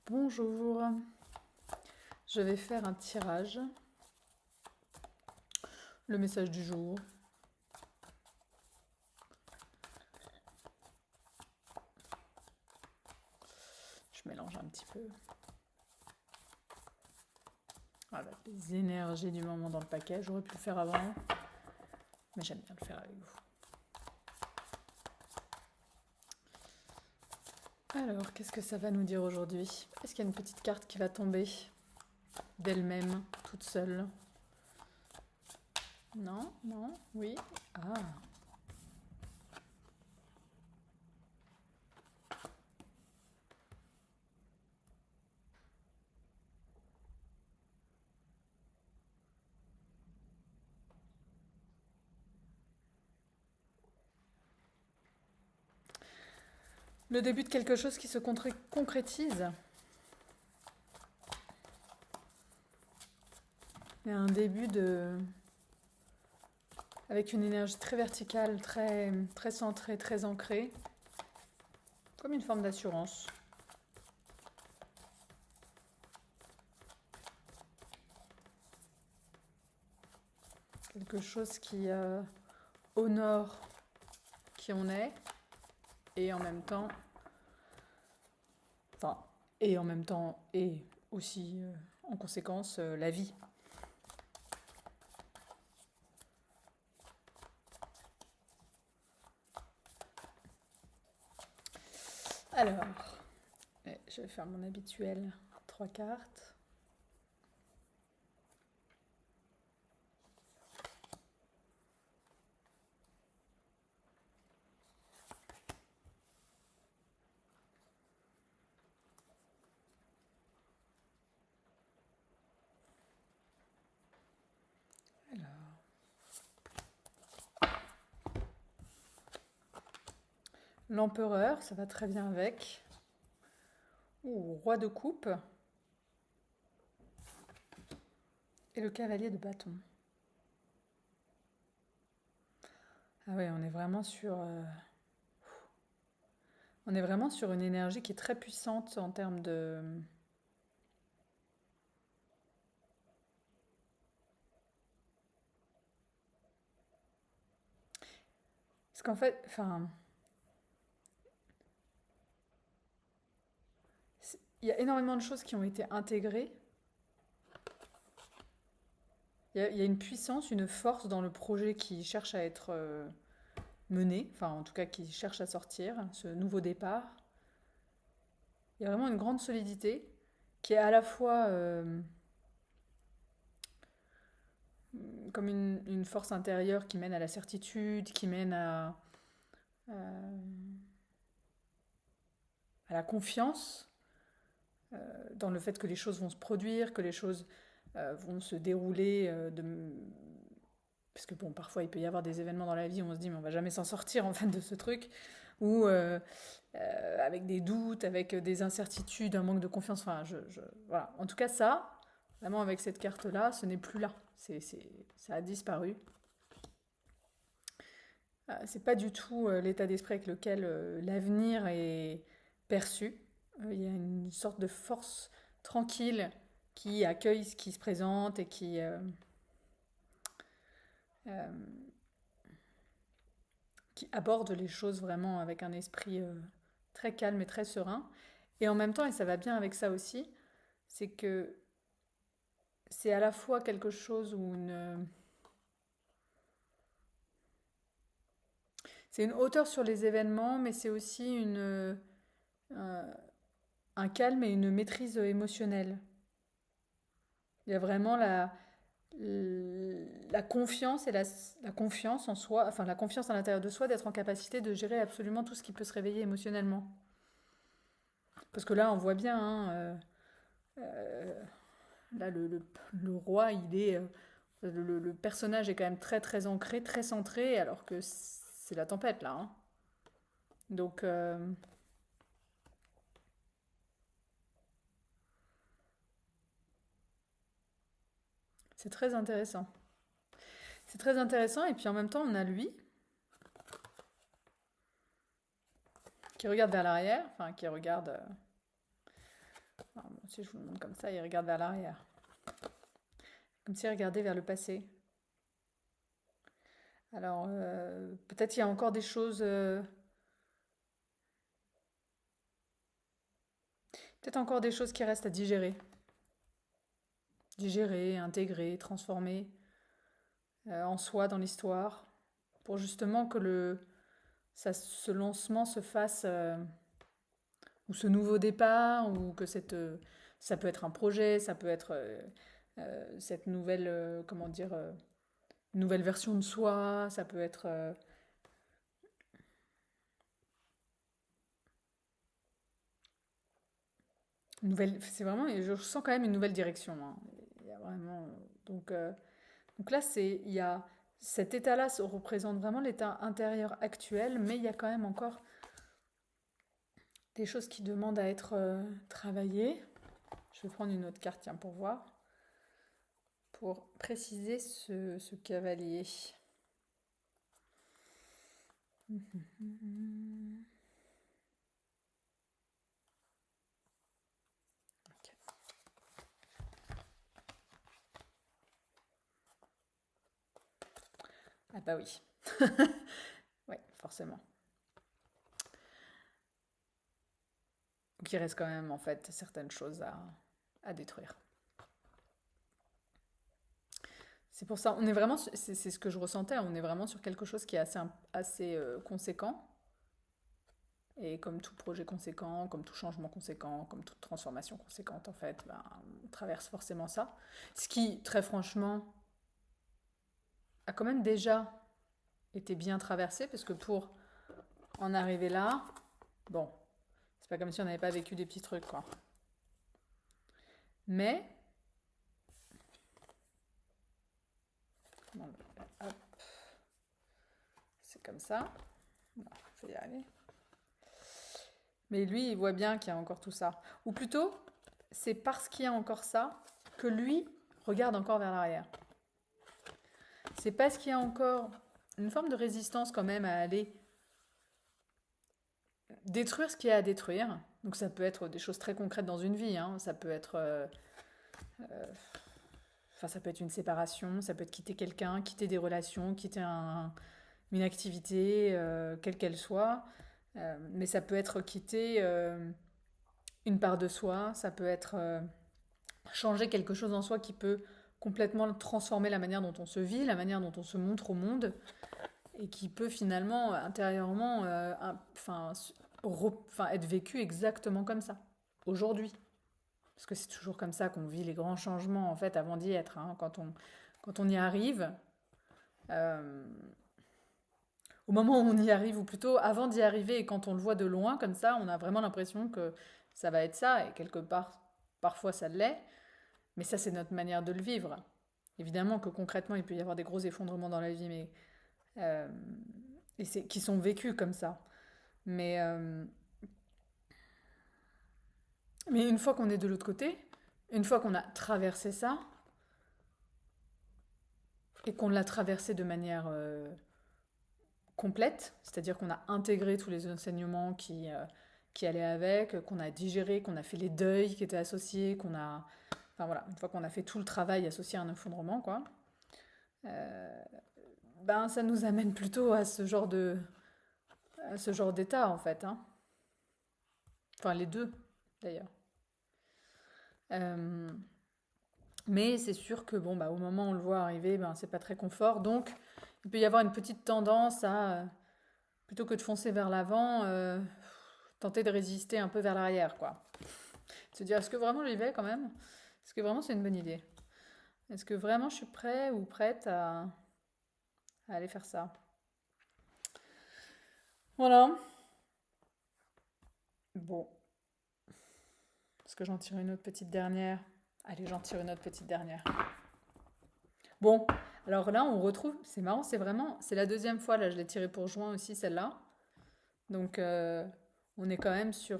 Bonjour, je vais faire un tirage, le message du jour. Je mélange un petit peu. Voilà, les énergies du moment dans le paquet. J'aurais pu le faire avant, mais j'aime bien le faire avec vous. Alors, qu'est-ce que ça va nous dire aujourd'hui? Est-ce qu'il y a une petite carte qui va tomber d'elle-même, toute seule? Non? Non? Oui? Ah! Le début de quelque chose qui se concrétise. Il y a un début de... avec une énergie très verticale, très centrée, très ancrée, comme une forme d'assurance. Quelque chose qui honore qui on est, et en même temps, enfin, et aussi en conséquence, la vie. Alors, je vais faire mon habituel 3 cartes. Alors, l'empereur, ça va très bien avec. Ou roi de coupe. Et le cavalier de bâton. Ah ouais, on est vraiment sur... on est vraiment sur une énergie qui est très puissante en termes de... Parce qu'en fait, enfin, il y a énormément de choses qui ont été intégrées. Il y a une puissance, une force dans le projet qui cherche à être mené, enfin en tout cas qui cherche à sortir, ce nouveau départ. Il y a vraiment une grande solidité qui est à la fois comme une force intérieure qui mène à la certitude, qui mène euh, à la confiance dans le fait que les choses vont se produire, que les choses vont se dérouler parce que bon, parfois il peut y avoir des événements dans la vie où on se dit mais on va jamais s'en sortir en fait de ce truc, ou avec des doutes, avec des incertitudes, un manque de confiance. Enfin, voilà. En tout cas, ça, vraiment avec cette carte-là, ce n'est plus là. Ça a disparu. C'est pas du tout l'état d'esprit avec lequel l'avenir est perçu. Il y a une sorte de force tranquille qui accueille ce qui se présente et euh, qui aborde les choses vraiment avec un esprit très calme et très serein. Et en même temps, et ça va bien avec ça aussi, c'est que c'est à la fois quelque chose où c'est une hauteur sur les événements, mais c'est aussi un, un calme et une maîtrise émotionnelle. Il y a vraiment la confiance et la confiance en soi, enfin la confiance à l'intérieur de soi d'être en capacité de gérer absolument tout ce qui peut se réveiller émotionnellement. Parce que là, on voit bien, hein, euh, là, le roi, le personnage est quand même très très ancré, très centré, alors que c'est la tempête là, hein. Donc, c'est très intéressant. C'est très intéressant, et puis en même temps, on a lui qui regarde vers l'arrière, enfin qui regarde Si je vous le montre comme ça, il regarde vers l'arrière. Comme s'il regardait vers le passé. Alors, peut-être il y a encore des choses... peut-être encore des choses qui restent à digérer. Digérer, intégrer, transformer en soi, dans l'histoire. Pour justement que ce lancement se fasse... ou ce nouveau départ, ou que ça peut être un projet, ça peut être cette nouvelle, comment dire, nouvelle version de soi, ça peut être une nouvelle, c'est vraiment, je sens quand même une nouvelle direction, hein. Il y a vraiment, donc, euh, donc là, il y a cet état-là représente vraiment l'état intérieur actuel, mais il y a quand même encore des choses qui demandent à être travaillées. Je vais prendre une autre carte, tiens, pour voir, pour préciser ce cavalier. Ok. Ah bah oui. Ouais, forcément. Donc il reste quand même en fait certaines choses à détruire. C'est pour ça, on est vraiment, c'est ce que je ressentais, on est vraiment sur quelque chose qui est assez conséquent. Et comme tout projet conséquent, comme tout changement conséquent, comme toute transformation conséquente, en fait, ben, on traverse forcément ça. Ce qui, très franchement, a quand même déjà été bien traversé, parce que pour en arriver là, bon, c'est pas comme si on n'avait pas vécu des petits trucs, quoi. Mais, bon, hop, c'est comme ça. Bon, je vais y arriver. Mais lui, il voit bien qu'il y a encore tout ça. Ou plutôt, c'est parce qu'il y a encore ça que lui regarde encore vers l'arrière. C'est parce qu'il y a encore une forme de résistance quand même à aller détruire ce qu'il y a à détruire. Donc ça peut être des choses très concrètes dans une vie, hein. Ça peut être, enfin ça peut être une séparation, ça peut être quitter quelqu'un, quitter des relations, quitter une activité, quelle qu'elle soit. Mais ça peut être quitter une part de soi, ça peut être changer quelque chose en soi qui peut complètement transformer la manière dont on se vit, la manière dont on se montre au monde, et qui peut finalement intérieurement être vécu exactement comme ça, aujourd'hui. Parce que c'est toujours comme ça qu'on vit les grands changements, en fait, avant d'y être, hein. Quand on y arrive, euh, au moment où on y arrive, ou plutôt avant d'y arriver, et quand on le voit de loin, comme ça, on a vraiment l'impression que ça va être ça, et quelque part, parfois ça l'est, mais ça, c'est notre manière de le vivre. Évidemment que concrètement, il peut y avoir des gros effondrements dans la vie, mais euh, qui sont vécus comme ça. Mais, euh, mais une fois qu'on est de l'autre côté, une fois qu'on a traversé ça, et qu'on l'a traversé de manière complète, c'est-à-dire qu'on a intégré tous les enseignements qui allaient avec, qu'on a digéré, qu'on a fait les deuils qui étaient associés, qu'on a... Enfin voilà, une fois qu'on a fait tout le travail associé à un effondrement, quoi, euh, ben ça nous amène plutôt à ce genre d'état, en fait, hein. Enfin, les deux, d'ailleurs. Euh, mais c'est sûr que bon, bah, au moment où on le voit arriver, ben, c'est pas très confort. Donc, il peut y avoir une petite tendance à, plutôt que de foncer vers l'avant, tenter de résister un peu vers l'arrière, quoi. Se dire, est-ce que vraiment j'y vais quand même? Est-ce que vraiment c'est une bonne idée? Est-ce que vraiment je suis prêt ou prête à aller faire ça? Voilà. Bon, est-ce que j'en tire une autre petite dernière? Allez, j'en tire une autre petite dernière. Bon, alors là, on retrouve, c'est marrant, c'est la deuxième fois, là, je l'ai tirée pour juin aussi, celle-là. Donc, on est quand même sur,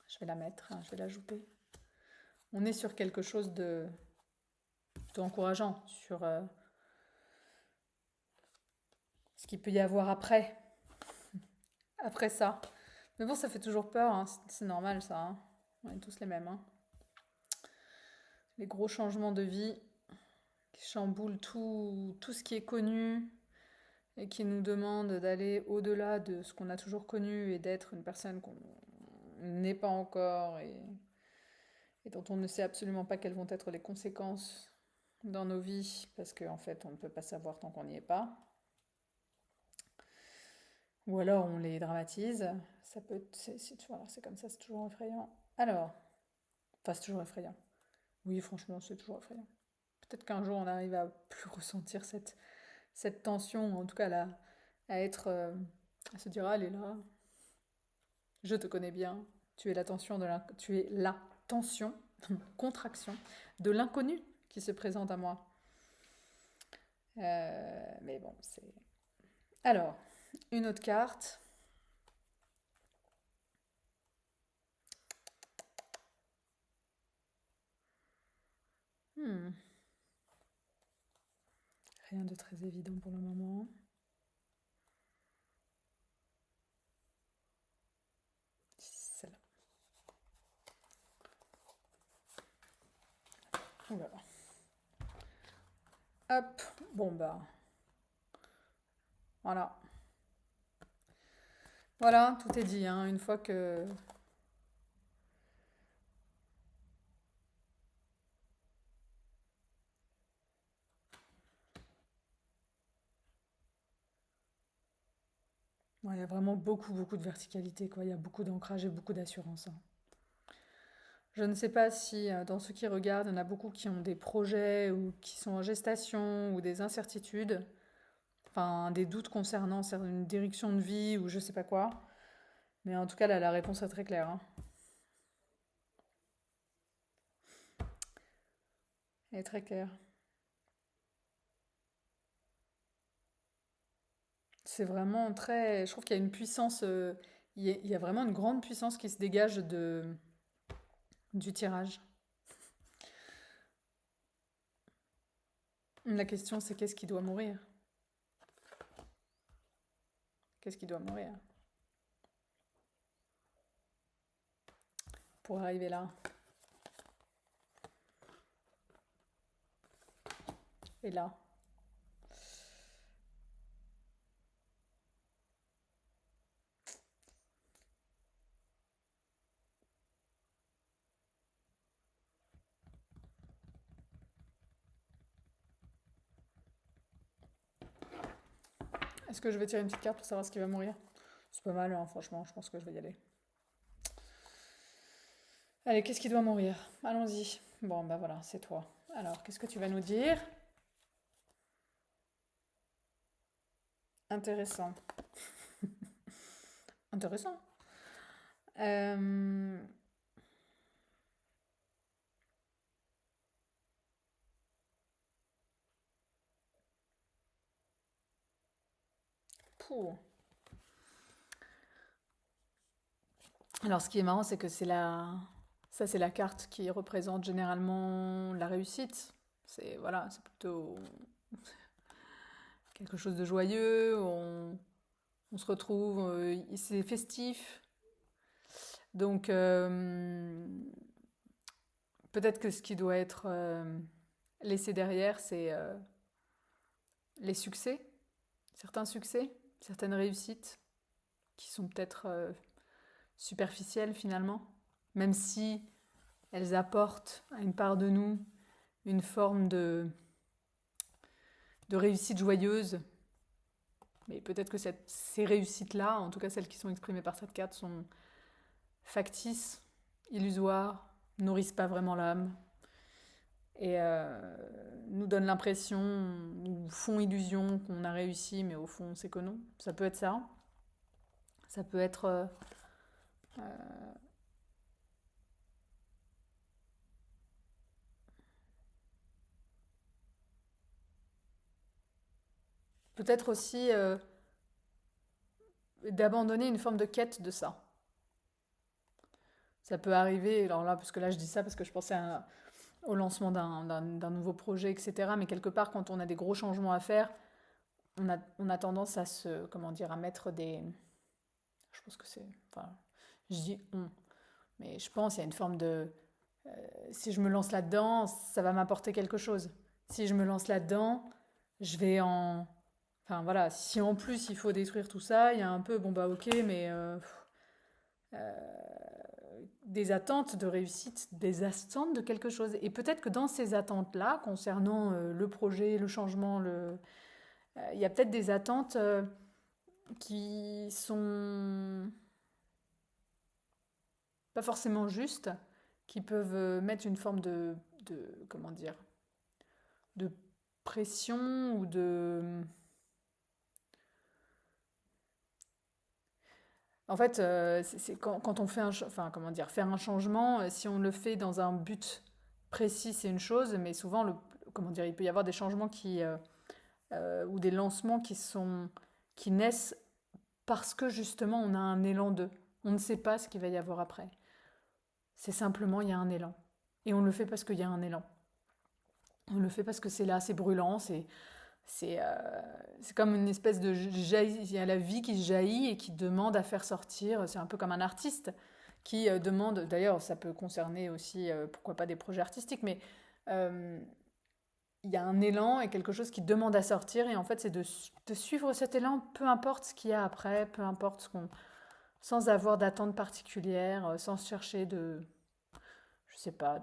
je vais la mettre, hein, je vais l'ajouter. On est sur quelque chose de plutôt encourageant, sur ce qu'il peut y avoir après ça. Mais bon, ça fait toujours peur, hein, c'est normal ça, hein. On est tous les mêmes, hein. Les gros changements de vie qui chamboulent tout ce qui est connu et qui nous demandent d'aller au-delà de ce qu'on a toujours connu et d'être une personne qu'on n'est pas encore et dont on ne sait absolument pas quelles vont être les conséquences dans nos vies parce qu'en fait on ne peut pas savoir tant qu'on n'y est pas. Ou alors on les dramatise. Ça peut, voilà, c'est comme ça, c'est toujours effrayant. Alors, enfin c'est toujours effrayant. Oui, franchement, c'est toujours effrayant. Peut-être qu'un jour on arrive à plus ressentir cette tension, en tout cas à être, à se dire, ah, elle est là, je te connais bien, tu es la tension, contraction de l'inconnu qui se présente à moi. Mais bon, c'est. Alors, une autre carte. Hmm. Rien de très évident pour le moment. Celle-là. Oula. Hop, bon bah, voilà. Voilà, tout est dit, hein. Une fois que. Ouais, il y a vraiment beaucoup de verticalité, quoi. Il y a beaucoup d'ancrage et beaucoup d'assurance, hein. Je ne sais pas si dans ceux qui regardent, il y en a beaucoup qui ont des projets ou qui sont en gestation ou des incertitudes, enfin des doutes concernant une direction de vie ou je sais pas quoi. Mais en tout cas, là, la réponse est très claire, hein. Elle est très claire. C'est vraiment très. Je trouve qu'il y a une puissance. Il y a vraiment une grande puissance qui se dégage du tirage. La question, c'est qu'est-ce qui doit mourir? Qu'est-ce qui doit mourir pour arriver là? Et là? Est-ce que je vais tirer une petite carte pour savoir ce qui va mourir? C'est pas mal, hein, franchement, je pense que je vais y aller. Allez, qu'est-ce qui doit mourir? Allons-y. Bon, bah voilà, c'est toi. Alors, qu'est-ce que tu vas nous dire? Intéressant. Intéressant. Euh... pouh. Alors, ce qui est marrant, c'est que ça, c'est la carte qui représente généralement la réussite. C'est voilà, c'est plutôt quelque chose de joyeux. On se retrouve, c'est festif. Donc, peut-être que ce qui doit être laissé derrière, c'est les succès, certains succès, certaines réussites qui sont peut-être superficielles finalement, même si elles apportent à une part de nous une forme de réussite joyeuse. Mais peut-être que ces réussites-là, en tout cas celles qui sont exprimées par cette carte, sont factices, illusoires, nourrissent pas vraiment l'âme et nous donnent l'impression ou font illusion qu'on a réussi, mais au fond c'est que non. Ça peut être ça. Ça peut être peut-être aussi d'abandonner une forme de quête de ça. Ça peut arriver, alors là, parce que là je dis ça parce que je pensais au lancement d'un nouveau projet, etc. Mais quelque part, quand on a des gros changements à faire, on a tendance à comment dire, à mettre des. Je pense que c'est. Enfin, je dis on. Mais je pense qu'il y a une forme de... si je me lance là-dedans, ça va m'apporter quelque chose. Si je me lance là-dedans, je vais en... Enfin voilà, si en plus il faut détruire tout ça, il y a un peu, bon bah ok, mais des attentes de réussite, des attentes de quelque chose. Et peut-être que dans ces attentes-là, concernant le projet, le changement, il y a peut-être des attentes qui sont pas forcément justes, qui peuvent mettre une forme comment dire, de pression ou de... En fait, c'est quand on fait enfin, comment dire, faire un changement, si on le fait dans un but précis, c'est une chose, mais souvent, comment dire, il peut y avoir des changements ou des lancements qui naissent parce que justement, on a un élan d'eux. On ne sait pas ce qu'il va y avoir après. C'est simplement, il y a un élan. Et on le fait parce qu'il y a un élan. On le fait parce que c'est là, c'est brûlant, c'est c'est comme une espèce de il y a la vie qui jaillit et qui demande à faire sortir. C'est un peu comme un artiste qui demande, d'ailleurs ça peut concerner aussi, pourquoi pas des projets artistiques, mais euh, il y a un élan et quelque chose qui demande à sortir et en fait c'est de suivre cet élan, peu importe ce qu'il y a après, peu importe sans avoir d'attente particulière, sans chercher je sais pas,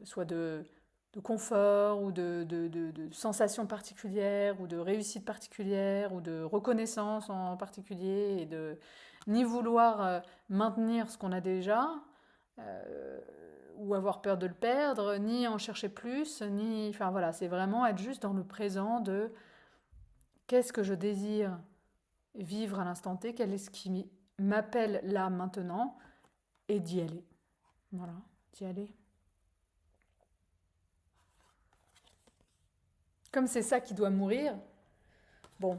soit de confort ou de sensations particulières ou de réussite particulière ou de reconnaissance en particulier et de ni vouloir maintenir ce qu'on a déjà euh, ou avoir peur de le perdre, ni en chercher plus, ni enfin voilà, c'est vraiment être juste dans le présent de qu'est-ce que je désire vivre à l'instant T, quel est ce qui m'appelle là maintenant et d'y aller. Voilà, d'y aller. Comme c'est ça qui doit mourir, bon,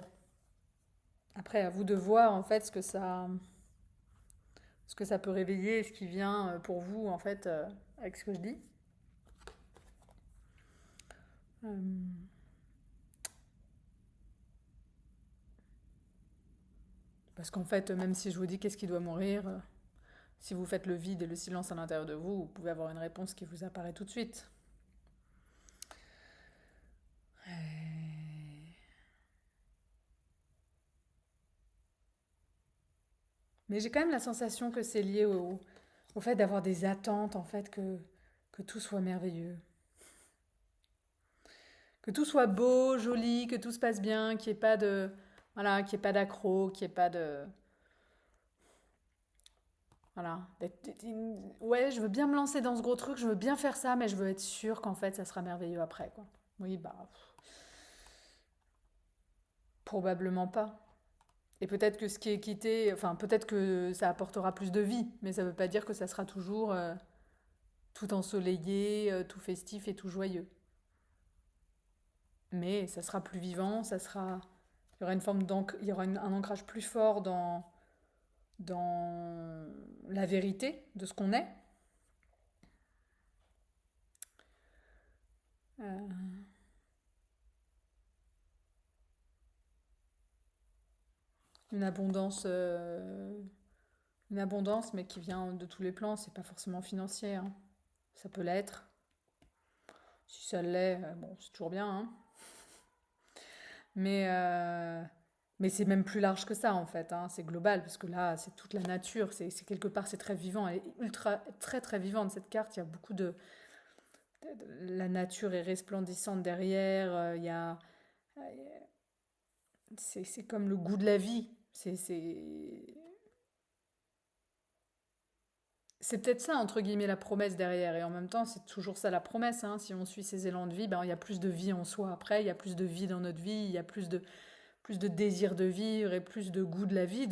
après à vous de voir en fait ce que ça peut réveiller, ce qui vient pour vous en fait avec ce que je dis. Euh, Parce qu'en fait, même si je vous dis qu'est-ce qui doit mourir, si vous faites le vide et le silence à l'intérieur de vous, vous pouvez avoir une réponse qui vous apparaît tout de suite. Mais j'ai quand même la sensation que c'est lié au fait d'avoir des attentes, en fait, que tout soit merveilleux. Que tout soit beau, joli, que tout se passe bien, qu'il n'y ait pas de... Voilà, qu'il n'y ait pas d'accro, qu'il n'y ait pas de... Voilà. Ouais, je veux bien me lancer dans ce gros truc, je veux bien faire ça, mais je veux être sûre qu'en fait, ça sera merveilleux après, quoi. Oui, bah, probablement pas. Et peut-être que ce qui est quitté, enfin, peut-être que ça apportera plus de vie, mais ça ne veut pas dire que ça sera toujours tout ensoleillé, tout festif et tout joyeux. Mais ça sera plus vivant, il y aura une forme il y aura un ancrage plus fort dans la vérité de ce qu'on est. Euh, une abondance, euh, une abondance, mais qui vient de tous les plans. C'est pas forcément financier, hein. Ça peut l'être. Si ça l'est, bon, c'est toujours bien, hein. Mais, euh, mais c'est même plus large que ça, en fait, hein. C'est global, parce que là, c'est toute la nature. C'est quelque part, c'est très vivant. Elle est très, très vivante, cette carte. Il y a beaucoup la nature est resplendissante derrière. Euh, c'est comme le goût de la vie. C'est peut-être ça, entre guillemets, la promesse derrière. Et en même temps, c'est toujours ça la promesse, hein. Si on suit ces élans de vie, ben, il y a plus de vie en soi après, il y a plus de vie dans notre vie, il y a plus de désir de vivre et plus de goût de la vie.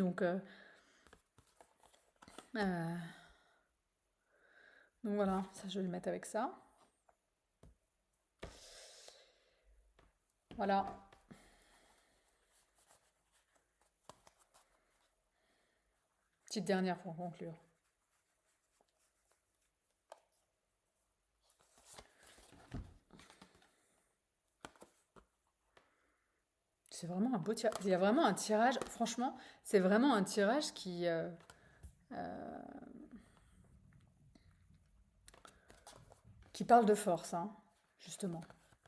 Euh, donc voilà, ça je vais le mettre avec ça. Voilà. Petite dernière pour conclure. C'est vraiment un beau tirage. Il y a vraiment un tirage, franchement, c'est vraiment un tirage qui, qui parle de force, hein, justement,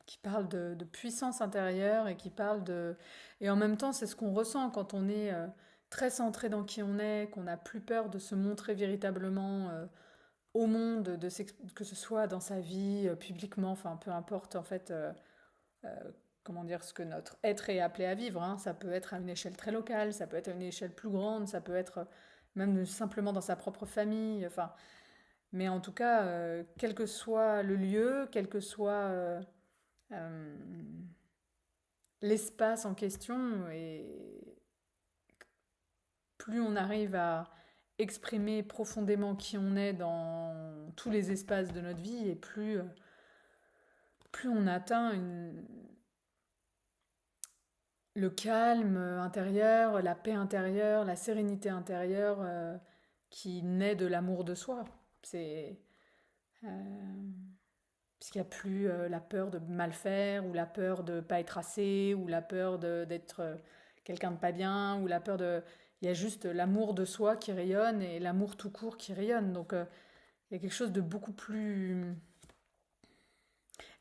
qui parle de puissance intérieure et qui parle de... Et en même temps, c'est ce qu'on ressent quand on est très centré dans qui on est, qu'on n'a plus peur de se montrer véritablement au monde, que ce soit dans sa vie, publiquement, enfin peu importe en fait, euh, comment dire, ce que notre être est appelé à vivre, hein. Ça peut être à une échelle très locale, ça peut être à une échelle plus grande, ça peut être même simplement dans sa propre famille, enfin... Mais en tout cas, quel que soit le lieu, quel que soit euh, l'espace en question, et plus on arrive à exprimer profondément qui on est dans tous les espaces de notre vie, et plus on atteint le calme intérieur, la paix intérieure, la sérénité intérieure qui naît de l'amour de soi. C'est... euh, Puisqu'il n'y a plus la peur de mal faire, ou la peur de ne pas être assez, ou la peur d'être quelqu'un de pas bien, ou la peur de... Il y a juste l'amour de soi qui rayonne et l'amour tout court qui rayonne. Donc il y a quelque chose de beaucoup plus...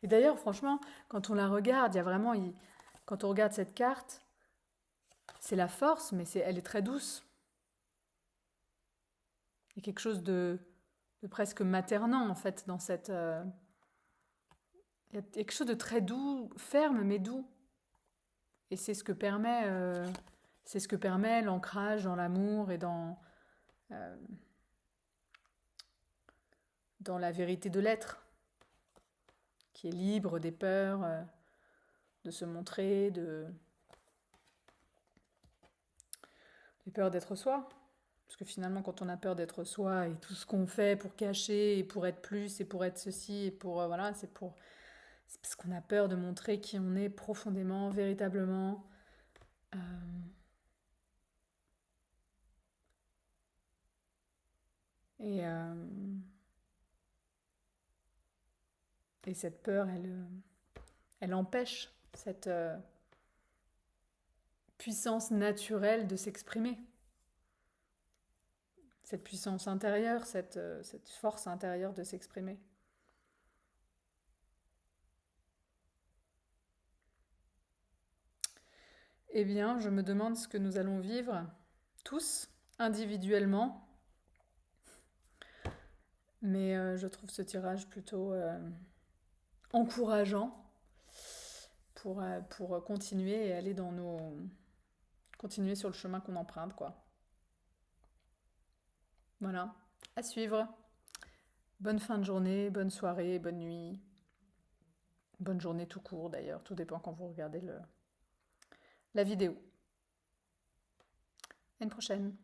Et d'ailleurs, franchement, quand on la regarde, il y a vraiment... Quand on regarde cette carte, c'est la force, mais elle est très douce. Il y a quelque chose de presque maternant, en fait, dans cette... Il y a quelque chose de très doux, ferme, mais doux. Et c'est ce que permet l'ancrage dans l'amour et euh, dans la vérité de l'être, qui est libre des peurs, de se montrer, des peurs d'être soi. Parce que finalement, quand on a peur d'être soi et tout ce qu'on fait pour cacher et pour être plus et pour être ceci et pour voilà, c'est parce qu'on a peur de montrer qui on est profondément, véritablement. Euh, et et cette peur, elle empêche cette puissance naturelle de s'exprimer, cette puissance intérieure, cette force intérieure de s'exprimer. Eh bien, je me demande ce que nous allons vivre, tous, individuellement, mais je trouve ce tirage plutôt encourageant pour continuer et aller dans nos... continuer sur le chemin qu'on emprunte, quoi. Voilà, à suivre. Bonne fin de journée, bonne soirée, bonne nuit, bonne journée tout court d'ailleurs, tout dépend quand vous regardez la vidéo. À une prochaine.